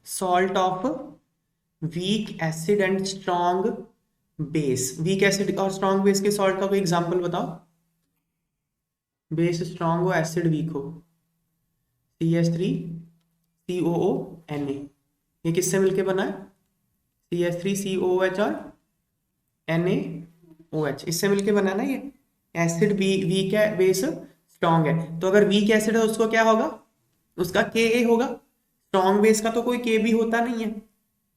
Salt of weak acid and strong base. Weak acid और strong base के salt का कोई एग्जांपल बताओ। बेस स्ट्रॉन्ग हो, एसिड वीक हो। CH3COO Na, ये किससे मिलके बना है? CH3COOH और NaOH, इससे मिलके बना ना ये। एसिड वीक है, बेस स्ट्रॉन्ग है, तो अगर वीक एसिड है उसको क्या होगा? उसका Ka होगा। स्ट्रॉन्ग बेस का तो कोई के भी होता नहीं है।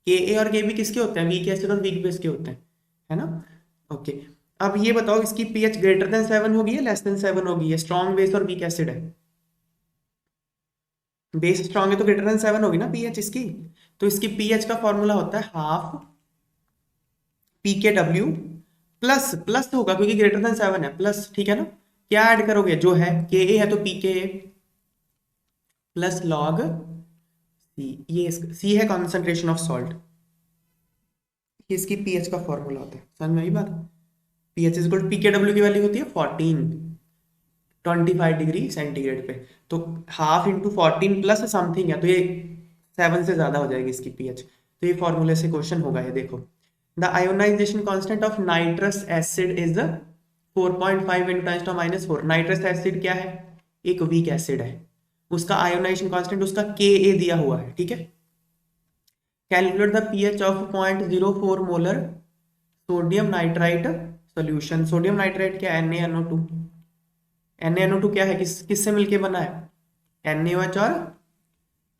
Ka और Kb किसके होते हैं? वीक एसिड और वीक बेस के होते हैं, है ना। ओके, अब ये बताओ इसकी पीएच ग्रेटर देन 7 होगी या लेस देन 7 होगी? ये स्ट्रॉन्ग बेस और वीक एसिड है। बेस स्ट्रॉन्ग है तो ग्रेटर देन 7 होगी ना पीएच इसकी। तो इसकी पीएच का फॉर्मूला होता है हाफ PKW प्लस, प्लस होगा क्योंकि ग्रेटर देन 7 है, प्लस, ठीक है ना। क्या ऐड करोगे? जो है Ka है तो PKA प्लस लॉग C। ये C है कॉन्सेंट्रेशन ऑफ सॉल्ट। ये इसकी पीएच का फॉर्मूला होता है, समझ में आई बात? पीएच इज इक्वल PKW की वैल्यू होती है 14, 25 डिग्री सेंटीग्रेड पे। तो हाफ इंटू 14 प्लस समथिंग है, तो ये 7 से ज्यादा हो जाएगी इसकी पीएच। तो ये फॉर्मूले से क्वेश्चन होगा ये, देखो। The ionisation constant of nitrous acid is 4.5 into 10⁻⁴। Nitrous acid क्या है? एक वीक एसिड है। उसका आयोनाइजेशन कांस्टेंट उसका Ka दिया हुआ है, ठीक है। Calculate the pH of 0.04 molar sodium nitrite solution. Sodium nitrite क्या है? NaNO2। NaNO2 क्या है? किससे मिलके बना है? NaOH और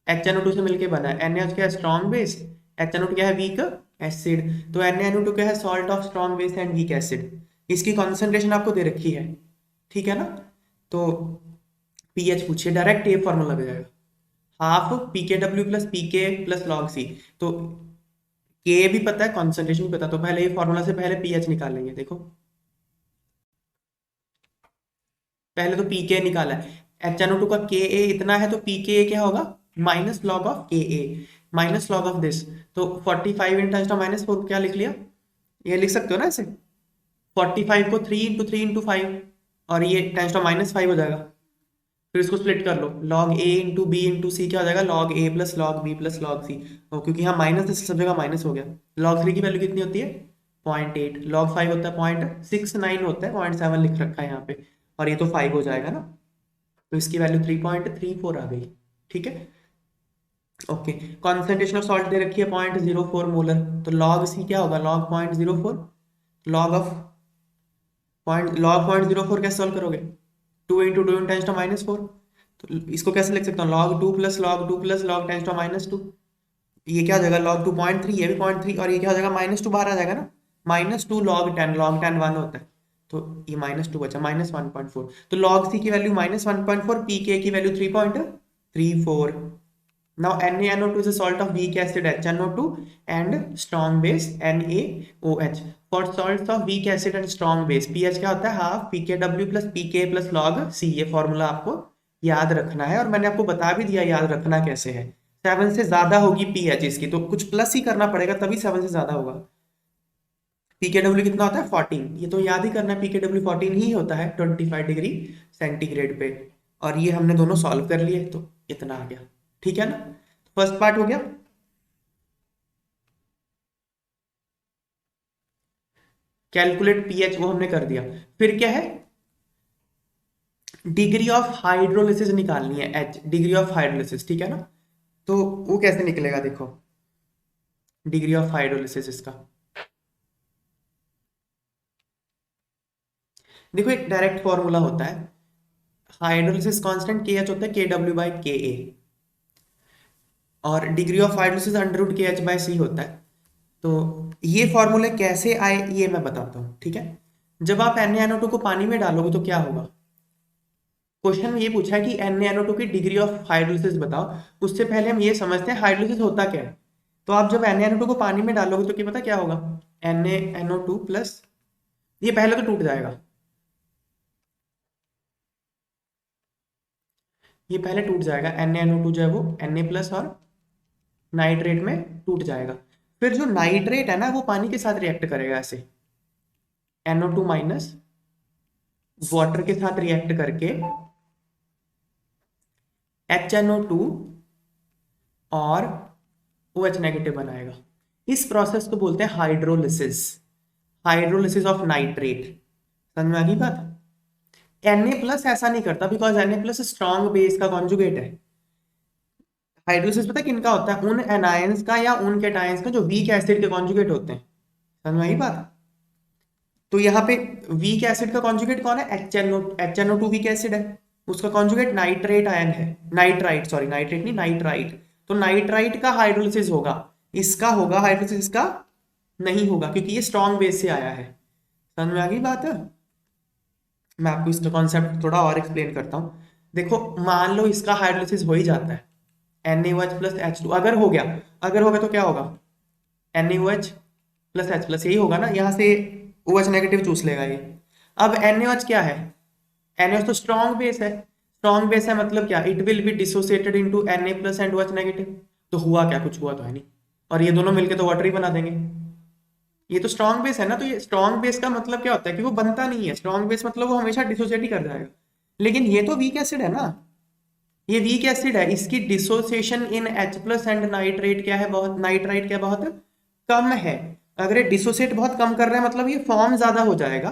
HNO2 से मिलके बना है। NaOH क्या है? Strong base. HNO2 क्या है? Weak acid. तो NaNO2 क्या है? Salt of strong base and weak acid. इसकी कॉन्सेंट्रेशन आपको दे रखी है, ठीक है ना। तो पीएच पूछिए, डायरेक्ट ये फॉर्मूला लग जाएगा, half PKW plus PK plus log C। तो K भी पता है, कॉन्सेंट्रेशन भी पता, तो पहले ये फॉर्मूला से पहले पीएच निकालेंगे। देखो पहले तो पीके निकाला है, HNO2 का Ka इतना है तो pKa क्या होगा? Minus log of Ka, minus log of this. तो 45 इंटू 10⁻⁴ क्या लिख लिया? ये लिख सकते हो ना ऐसे, 45 को 3 इंटू 3 इंटू 5, और ये 10⁻⁵ हो जाएगा। फिर इसको स्प्लिट कर लो, log A into B into C क्या हो जाएगा? Log A plus log B plus log C. क्योंकि यहाँ माइनस, सब जगह माइनस हो गया। लॉग 3 की वैल्यू कितनी होती है? 0.8। लॉग 5 होता है 0.69 होता है, 0.7 लिख रखा है यहाँ पे, और ये तो 5 हो जाएगा ना। तो इसकी वैल्यू 3.34 आ गई, ठीक है। ओके, कॉन्सेंट्रेशन ऑफ सॉल्ट दे रखी है 0.04 मोलर, तो लॉग सी क्या होगा? लॉग 0.04, लॉग ऑफ लॉग 0.04 कैसे सॉल्व करोगे? 2 इंटू 2 × 10⁻⁴। तो इसको कैसे लिख सकता हूँ? Log 2 plus log 2 plus log 10⁻²। ये क्या हो जाएगा? log 2.3, ये भी 0.3, और ये क्या हो जाएगा? -2 बाहर आ जाएगा ना। -2 log 10 1 होता है, तो ये -2 बचा, -1.4। तो log C की वैल्यू -1.4, pK की value 3.34। Now NaNO2 is a salt of weak acid HNO2 and strong base NaOH। For salts of weak acid and strong base pH क्या होता है? Half PKW plus PK plus log C। ये formula आपको याद रखना है, और मैंने आपको बता भी दिया याद रखना कैसे है। 7 से ज्यादा होगी पीएच इसकी, तो कुछ प्लस ही करना पड़ेगा तभी 7 से ज्यादा होगा। PKW कितना होता है? 14। ये तो याद ही करना है, PKW 14 ही होता है 25 डिग्री सेंटीग्रेड पे। और ये हमने दोनों सॉल्व कर लिए, तो इतना आ गया, ठीक है ना। फर्स्ट पार्ट हो गया। कैलकुलेट पीएच वो हमने कर दिया। फिर क्या है? डिग्री ऑफ हाइड्रोलिसिस निकालनी है, H डिग्री ऑफ हाइड्रोलिसिस, ठीक है ना। तो वो कैसे निकलेगा? देखो डिग्री ऑफ हाइड्रोलिसिस इसका, देखो एक डायरेक्ट फॉर्मूला होता है। हाइड्रोलिसिस कांस्टेंट KH होता है KW/Ka, और डिग्री ऑफ हाइड्रोलिसिस √KH/C होता है। तो ये फॉर्मूले कैसे आए ये मैं बताता हूँ, ठीक है। जब आप NaNO2 को पानी में डालोगे तो क्या होगा? क्वेश्चन में ये पूछा है कि NaNO2 की डिग्री ऑफ हाइड्रोलिसिस बताओ। उससे पहले हम ये समझते हैं हाइड्रोलिसिस होता क्या है। तो आप जब NaNO2 को पानी में डालोगे तो क्या पता क्या होगा? NaNO2 प्लस, ये पहले तो टूट जाएगा, ये पहले टूट जाएगा। NaNO2 जो है वो Na प्लस और नाइट्रेट में टूट जाएगा। फिर जो नाइट्रेट है ना वो पानी के साथ रिएक्ट करेगा ऐसे, NO2 माइनस वाटर के साथ रिएक्ट करके HNO2 और OH नेगेटिव बनाएगा। इस प्रोसेस को बोलते हैं हाइड्रोलिसिस, हाइड्रोलिसिस ऑफ नाइट्रेट। समझ में आ गई बात? Na+ ऐसा नहीं करता बिकॉज Na+ स्ट्रॉन्ग बेस का कॉन्जुगेट है। हाइड्रोलिसिस पता है किनका होता है? उन एनायंस का या उन कैटायंस का जो वीक एसिड के कॉन्जुगेट होते हैं। समझ में आई बात? तो यहाँ पे वीक एसिड का कॉन्जुगेट कौन है? HNO2 वीक एसिड है, उसका कॉन्जुगेट नाइट्रेट आयन है, नाइट्राइट, सॉरी नाइट्रेट नहीं नाइट्राइट। तो नाइट्राइट का हाइड्रोलिसिस होगा, इसका होगा हाइड्रोलिसिस, इसका नहीं होगा क्योंकि ये स्ट्रॉन्ग बेस से आया है। समझ में आ गई बात है? मैं आपको इसका कॉन्सेप्ट थोड़ा और एक्सप्लेन करता हूँ। देखो मान लो इसका हाइड्रोलिसिस हो ही जाता है, NaOH प्लस H2 अगर हो गया, अगर हो गया तो क्या होगा? NaOH प्लस H प्लस, यही होगा ना, यहाँ से OH नेगेटिव चूस लेगा ये। अब NaOH क्या है? NaOH तो स्ट्रॉन्ग बेस है, स्ट्रॉन्ग बेस है मतलब क्या? It will be dissociated into Na plus and OH negative. तो हुआ क्या? कुछ हुआ तो है नहीं, और ये दोनों मिलके तो वाटर ही बना देंगे। ये तो स्ट्रॉन्ग बेस है ना, तो ये स्ट्रॉन्ग बेस का मतलब क्या होता है कि वो बनता नहीं है। स्ट्रॉन्ग बेस मतलब वो हमेशा डिसोसिएट ही कर जाएगा। लेकिन ये तो वीक एसिड है ना, ये वीक एसिड है, इसकी dissociation in H+ and nitrate क्या है? बहुत, नाइट्राइट क्या बहुत कम है। अगर ये डिसोसिएट बहुत कम कर रहे हैं मतलब ये फॉर्म ज्यादा हो जाएगा।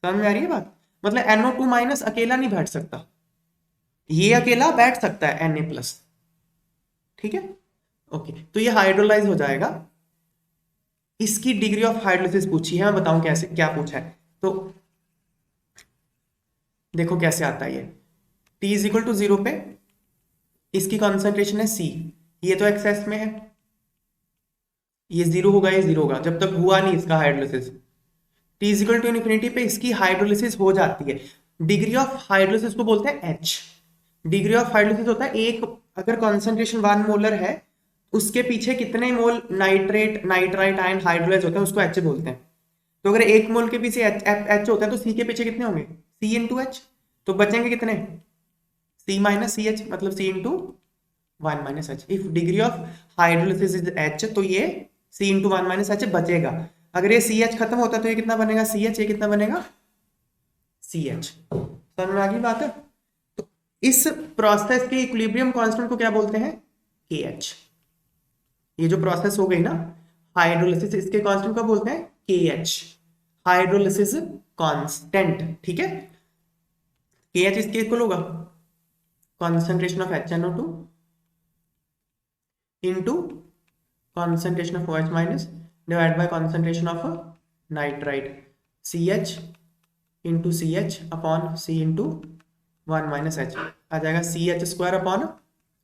समझ में आ रही है बात? मतलब NO2- अकेला नहीं बैठ सकता, ये अकेला बैठ सकता है Na+। ठीक है, ओके। तो ये हाइड्रोलाइज हो जाएगा। इसकी डिग्री ऑफ हाइड्रोलिसिस पूछी है, मैं बताऊं कैसे, क्या पूछा है। तो देखो कैसे आता है ये। T=0 पे इसकी कॉन्सेंट्रेशन है C, ये तो एक्सेस में है, ये 0 होगा, ये 0 होगा जब तक हुआ नहीं इसका हाइड्रोलिसिस। T=∞ पे इसकी हाइड्रोलिसिस हो जाती है। डिग्री ऑफ हाइड्रोलिसिस को बोलते हैं H। डिग्री ऑफ हाइड्रोलिसिस होता है एक, अगर कॉन्सेंट्रेशन 1 मोलर है उसके पीछे कितने मोल नाइट्रेट नाइट्राइट आयन हाइड्रोलाइज होते हैं उसको H बोलते हैं। तो अगर 1 मोल के पीछे H होता है तो C के पीछे कितने होंगे? C×H। तो बचेंगे कितने? C-CH मतलब C×1-H। If degree of hydrolysis is H तो ये C×1-H बचेगा। अगर ये CH खत्म होता है तो ये कितना बनेगा? CH। ये कितना बनेगा? CH। समझ में आ गई बात है? तो इस प्रोसेस के इक्विलिब्रियम कांस्टेंट को क्या बोलते हैं? KH। ये जो प्रोसेस हो गई ना हाइड्रोलिसिस, इसके कांस्टेंट को बोलते हैं KH, हाइड्रोलिसिस कांस्टेंट। ठीक है, KH इसके इक्वल होगा concentration of HNO2 into concentration of OH minus divided by concentration of nitrite, CH into CH upon C into 1-H आ जाएगा, CH² upon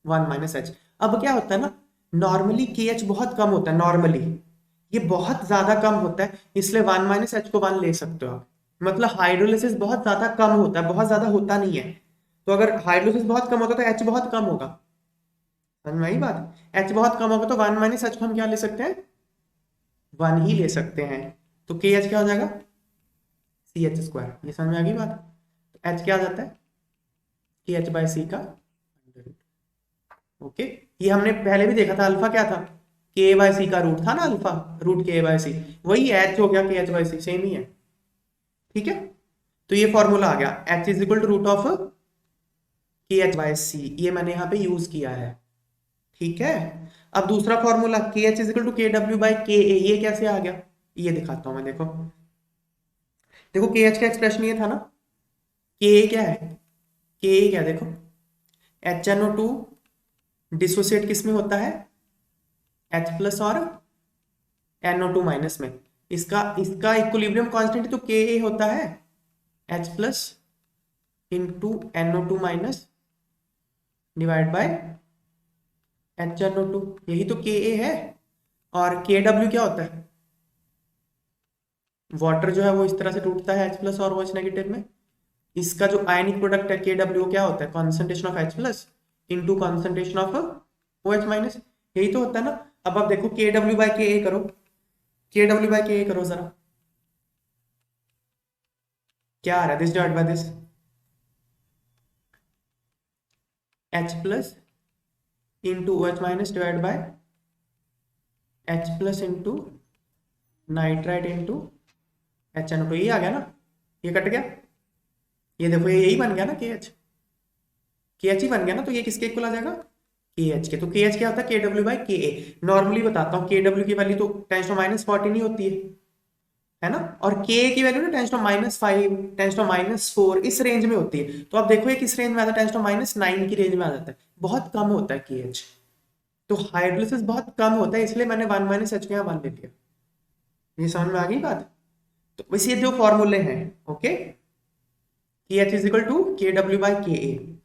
1-H। अब क्या होता है ना, नॉर्मली KH बहुत कम होता है, नॉर्मली ये बहुत ज्यादा कम होता है, इसलिए 1-H को 1 ले सकते हो आप। मतलब हाइड्रोलिसिस बहुत ज्यादा कम होता है, बहुत ज्यादा होता नहीं है। तो अगर हाइड्रोलिसिस बहुत कम होता है तो H बहुत कम होगा। समझ में आई बात? H बहुत कम होगा तो 1-H को हम क्या ले सकते हैं? 1 ही ले सकते हैं। तो KH क्या हो जाएगा? CH²। ये समझ में आ गई बात? तो H क्या आ जाता है? KH/C का 100। ओके, ये हमने पहले भी देखा था, अल्फा क्या था? K/C का रूट था ना, अल्फा रूट K/C, वही H हो गया KH/C, सेम ही है। ठीक है, तो ये फॉर्मूला आ गया, H=√ऑफ KH/C, ये मैंने यहाँ पे यूज किया है। ठीक है, अब दूसरा फॉर्मूला KH=KW/KA, ये कैसे आ गया? ये दिखाता हूं मैं। देखो देखो KH का एक्सप्रेशन ये था ना, KA क्या है? KA क्या, देखो HNO2 डिसोसिएट किस में होता है? H+ और NO2- में। इसका इसका इक्विलिब्रियम कांस्टेंट तो KA होता है, H+ into NO2- divide by HNO2, यही तो KA है। और KW क्या होता है? वाटर जो है वो इस तरह से टूटता है H+ और OH नेगेटिव में। इसका जो आयनिक प्रोडक्ट है KW क्या होता है? Concentration of H+ into concentration of OH-। यही तो होता है ना। अब आप देखो KW/KA करो, KW/KA करो जरा, क्या आ रहा है? This divide by this, H+ into OH- divide by H+ into nitrite into HNO2, यही आ गया ना, ये कट गया, ये देखो ये यही बन गया ना, KH ही बन गया ना। तो ये किसके इक्वल आ जाएगा? के एच के, तो के एच क्या होता है, के डब्ल्यू बाई के ए। नॉर्मली बताता हूँ, के डब्ल्यू की वैल्यू तो 10⁻40 नहीं होती है ना, और के की वैल्यू ना 10⁻5 10⁻4 इस रेंज में होती है। तो आप देखो ये किस रेंज में आता है, 10⁻9 की रेंज में आ जाता है, बहुत कम होता है के एच। तो हाइड्रोलिसिस बहुत कम होता है, इसलिए मैंने 1 माइनस एच को यहाँ 1 ले लिया। ये समझ में आ गई बात। तो बस ये दो फॉर्मूले हैं, ओके। के एच इज इक्वल टू के डब्ल्यू बाई के ए।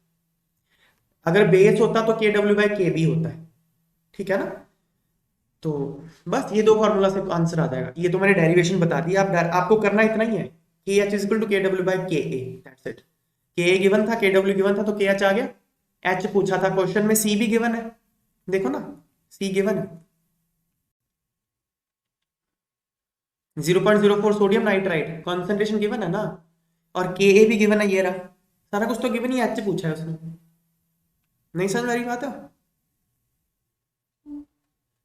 अगर बेस होता तो के डब्ल्यू बाई के बी होता है, ठीक है ना। तो बस ये दो फॉर्मूला से आंसर आ जाएगा। ये तो मैंने डेरिवेशन बता दी, आपको करना इतना ही है, के एच इज इक्वल टू के डब्ल्यू बाई के ए, दैट्स इट। के ए गिवन था, के डब्ल्यू गिवन था, तो के एच आ गया। एच पूछा था क्वेश्चन में, सी भी गिवन है, देखो ना, सी गिवन है 0.04 सोडियम नाइट्राइट कॉन्सेंट्रेशन गिवन है ना, और के ए भी गिवन है, ये रहा सारा कुछ तो गिवन ही, एच पूछा है उसने। नहीं समझ आ रही बात है,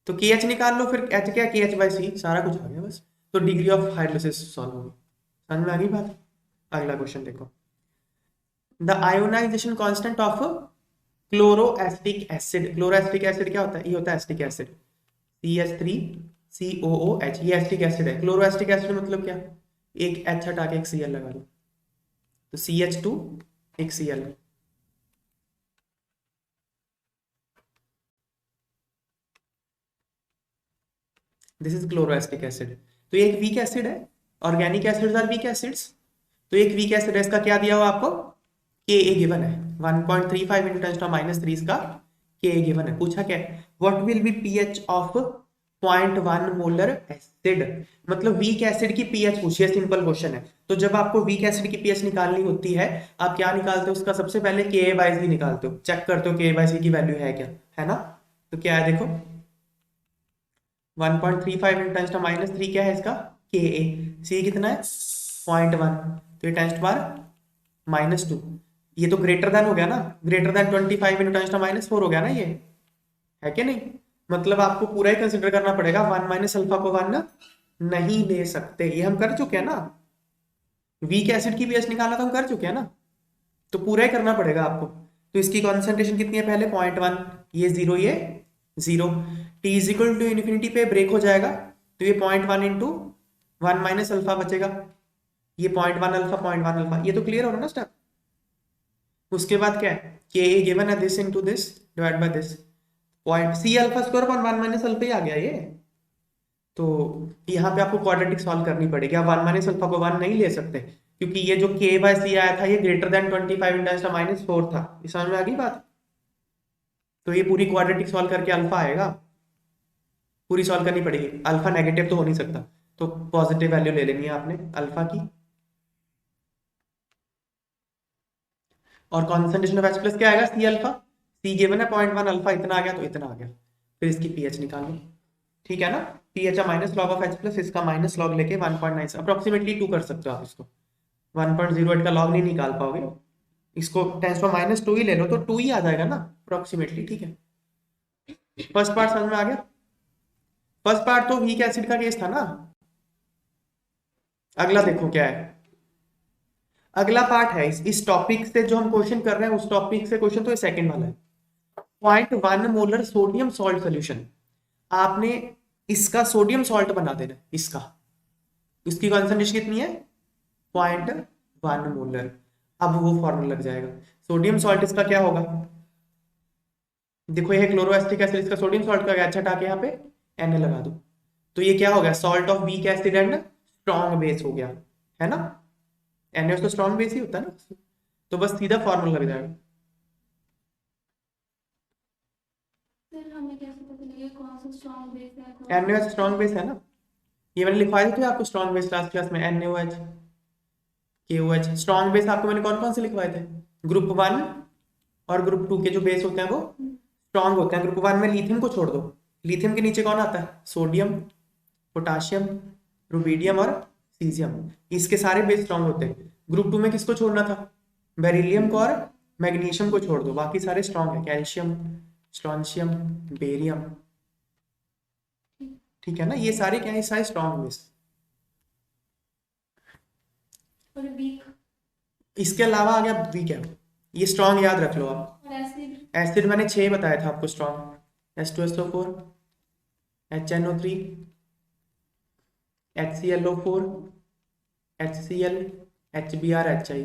तो के एच निकाल लो, फिर एच क्या, के एच बाई सी, सारा कुछ आ गया बस। तो डिग्री ऑफ हाइड्रोलिसिस सॉल्व होगी। समझ में आ गई बात। अगला क्वेश्चन देखो, the ionisation constant of chloroacetic acid. Chloroacetic acid क्या होता है, ये होता है एस्टिक एसिड, CH3COOH, ये एस्टिक एसिड है। क्लोरोएस्टिक एसिड मतलब क्या, एक H हटा के एक Cl लगा दो, तो CH2 एक Cl। This is chloroacetic acid. तो ये एक वीक एसिड है, organic acids are weak acids. तो एक वीक एसिड है, इसका क्या दिया हुआ आपको, के ए गिवन है 1.35 इंटू 10⁻³ इसका के ए गिवन है। पूछा क्या है, what will be pH of 0.1 molar acid, मतलब वीक एसिड की पीएच पूछी है, सिंपल क्वेश्चन है। तो जब आपको वीक एसिड की पीएच निकालनी होती है, आप क्या निकालते हो उसका, सबसे पहले के ए बाई सी निकालते हो, चेक करते हो के ए बाई सी की वैल्यू है क्या, है ना। तो क्या है देखो, 1.35 इंटू 10⁻³ क्या है इसका, के ए, सी कितना है 0.1, तो ये 10⁻², ये तो ग्रेटर देन हो गया ना, ग्रेटर देन 25 इंटू 10⁻4 हो गया ना, ये है कि नहीं। मतलब आपको पूरा ही कंसिडर करना पड़ेगा, 1 माइनस अल्फा को 1 नहीं ले सकते, ये हम कर चुके हैं ना, वीक एसिड की पीएच निकाला तो हम कर चुके हैं ना, तो पूरा ही करना पड़ेगा आपको। तो इसकी कॉन्सेंट्रेशन कितनी है पहले, 0.1, ये 0, ये 0, T is equal to infinity पे ब्रेक हो जाएगा, तो ये 0.1 इंटू 1 माइनस अल्फा बचेगा, ये 0.1 अल्फा 0.1 अल्फा, ये तो क्लियर हो रहा ना स्टेप। उसके बाद क्या है, के ए गिवन है this into this divide by this, point C alpha square upon 1 minus alpha ही आ गया ये। तो यहाँ पे आपको क्वाड्रेटिक सॉल्व करनी पड़ेगी, आप 1 माइनस अल्फा को 1 नहीं ले सकते, क्योंकि ये जो के बाय सी आया था ये ग्रेटर देन 25 इंटू 10⁻⁴ था, ये समझ में आ गई बात। तो ये पूरी क्वाड्रेटिक सॉल्व करके अल्फा आएगा, पूरी सॉल्व करनी पड़ेगी, अल्फा नेगेटिव तो हो नहीं सकता, तो पॉजिटिव वैल्यू ले लेनी है आपने अल्फा की। और कॉन्सेंट्रेशन ऑफ H प्लस क्या आएगा, सी अल्फा, सी गिवन है 0.1, अल्फा इतना आ गया तो इतना आ गया, फिर इसकी पीएच निकालो, ठीक है ना। PH minus log of H plus, इसका माइनस लॉग लेके 1.9 अप्रोक्सीमेटली 2 कर सकते हो आप इसको, 1.08 का लॉग नहीं निकाल पाओगे, इसको 10⁻² ही ले लो तो 2 ही आ जाएगा ना अप्रोक्सीमेटली, ठीक है। फर्स्ट पार्ट समझ में आ गया। फर्स्ट पार्ट तो वीक एसिड का केस था ना। अगला देखो क्या है, अगला पार्ट है इस टॉपिक से जो हम क्वेश्चन कर रहे हैं, उस टॉपिक से क्वेश्चन तो ये सेकंड वाला है। 0.1 मोलर सोडियम सॉल्ट सोल्यूशन, आपने इसका सोडियम सॉल्ट बना देना, इसका, इसकी कॉन्सेंट्रेशन कितनी है 0.1 मोलर। अब वो फॉर्मूला लग जाएगा, सोडियम सॉल्ट इसका क्या होगा, देखो ये क्लोरोएस्टिक एसिड, इसका सोडियम सॉल्ट का अच्छा हटा के यहाँ पे Na लगा दो, तो ये क्या हो गया, salt of weak acid and strong base हो गया, है ना। Na तो स्ट्रॉन्ग बेस ही होता है ना, तो बस सीधा फॉर्मूला लग जाएगा। NaOH स्ट्रॉन्ग बेस है ना, ये मैंने लिखवाया था आपको स्ट्रॉन्ग बेस लास्ट क्लास में, NaOH KOH। स्ट्रॉन्ग बेस आपको मैंने कौन कौन से लिखवाए थे, ग्रुप 1 और ग्रुप 2 के जो बेस होते हैं वो स्ट्रॉन्ग होते हैं। ग्रुप 1 में लिथियम को छोड़ दो, लिथियम के नीचे कौन आता है, सोडियम, पोटाशियम, रुबीडियम और सीजियम, इसके सारे बेस स्ट्रॉन्ग होते हैं। ग्रुप 2 में किसको छोड़ना था, बेरिलियम को और मैग्नीशियम को छोड़ दो, बाकी सारे स्ट्रॉन्ग है, कैल्शियम, स्ट्रॉन्शियम, बेरियम, ठीक है ना, ये सारे क्या है, सारे स्ट्रॉन्ग बेस। इसके अलावा आ गया वीक है, ये स्ट्रॉन्ग याद रख लो आप, एसिड मैंने 6 बताया था आपको strong, H2SO4, HNO3, HClO4, HCl, HBr, HI,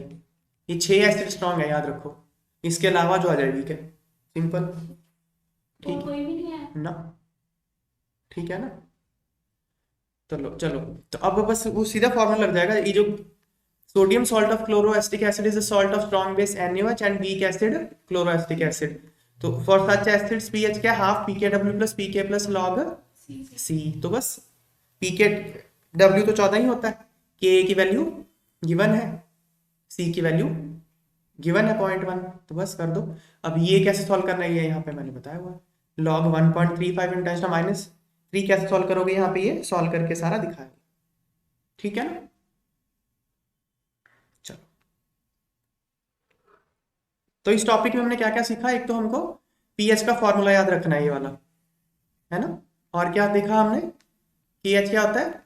ये 6 एसिड स्ट्रॉन्ग है, याद रखो। इसके अलावा जो आ जाए, ठीक है, सिंपल, ठीक कोई भी नहीं है ना, ठीक है ना। चलो चलो, तो अब बस वो सीधा फॉर्मूला लग जाएगा, ये जो sodium salt of chloroacetic acid is a salt of strong base NaOH and weak acid chloroacetic acid. तो फॉर सच एसिड्स पीएच क्या, half pKw plus pK plus log सी से। C। तो बस pKw तो 14 ही होता है, Ka की वैल्यू गिवन है, C की वैल्यू गिवन है 0.1, तो बस कर दो। अब ये कैसे सॉल्व करना है, ये यहाँ पे मैंने बताया हुआ है, log 1.35 × 10⁻³ कैसे सॉल्व करोगे, यहाँ पे ये सॉल्व करके सारा दिखाया, ठीक है ना। चलो, तो इस टॉपिक में हमने क्या क्या सीखा, एक तो हमको पीएच का फॉर्मूला याद रखना है, ये वाला, है ना। और क्या देखा हमने, पीएच क्या होता है,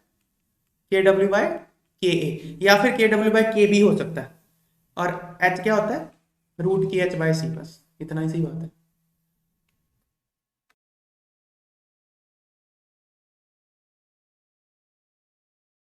KW/KA, या फिर KW/K भी हो सकता है, और H क्या होता है, √KH/C, बस इतना ही सही बात है।